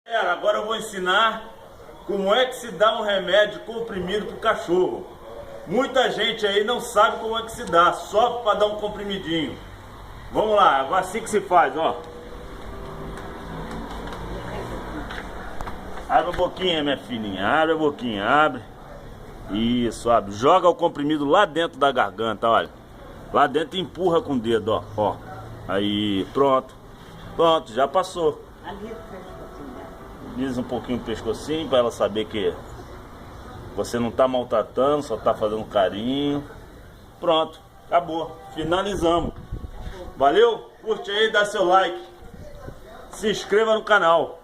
Galera, agora eu vou ensinar como é que se dá um remédio comprimido pro cachorro. Muita gente aí não sabe como é que se dá, só para dar um comprimidinho. Vamos lá, é assim que se faz, ó. Abre a boquinha, minha filhinha, abre a boquinha, abre. Isso, abre. Joga o comprimido lá dentro da garganta, olha. Lá dentro e empurra com o dedo, ó. Ó. Aí, pronto. Pronto, já passou. Alisa um pouquinho o pescocinho para ela saber que você não tá maltratando, só tá fazendo carinho. Pronto, acabou. Finalizamos. Valeu? Curte aí, dá seu like. Se inscreva no canal.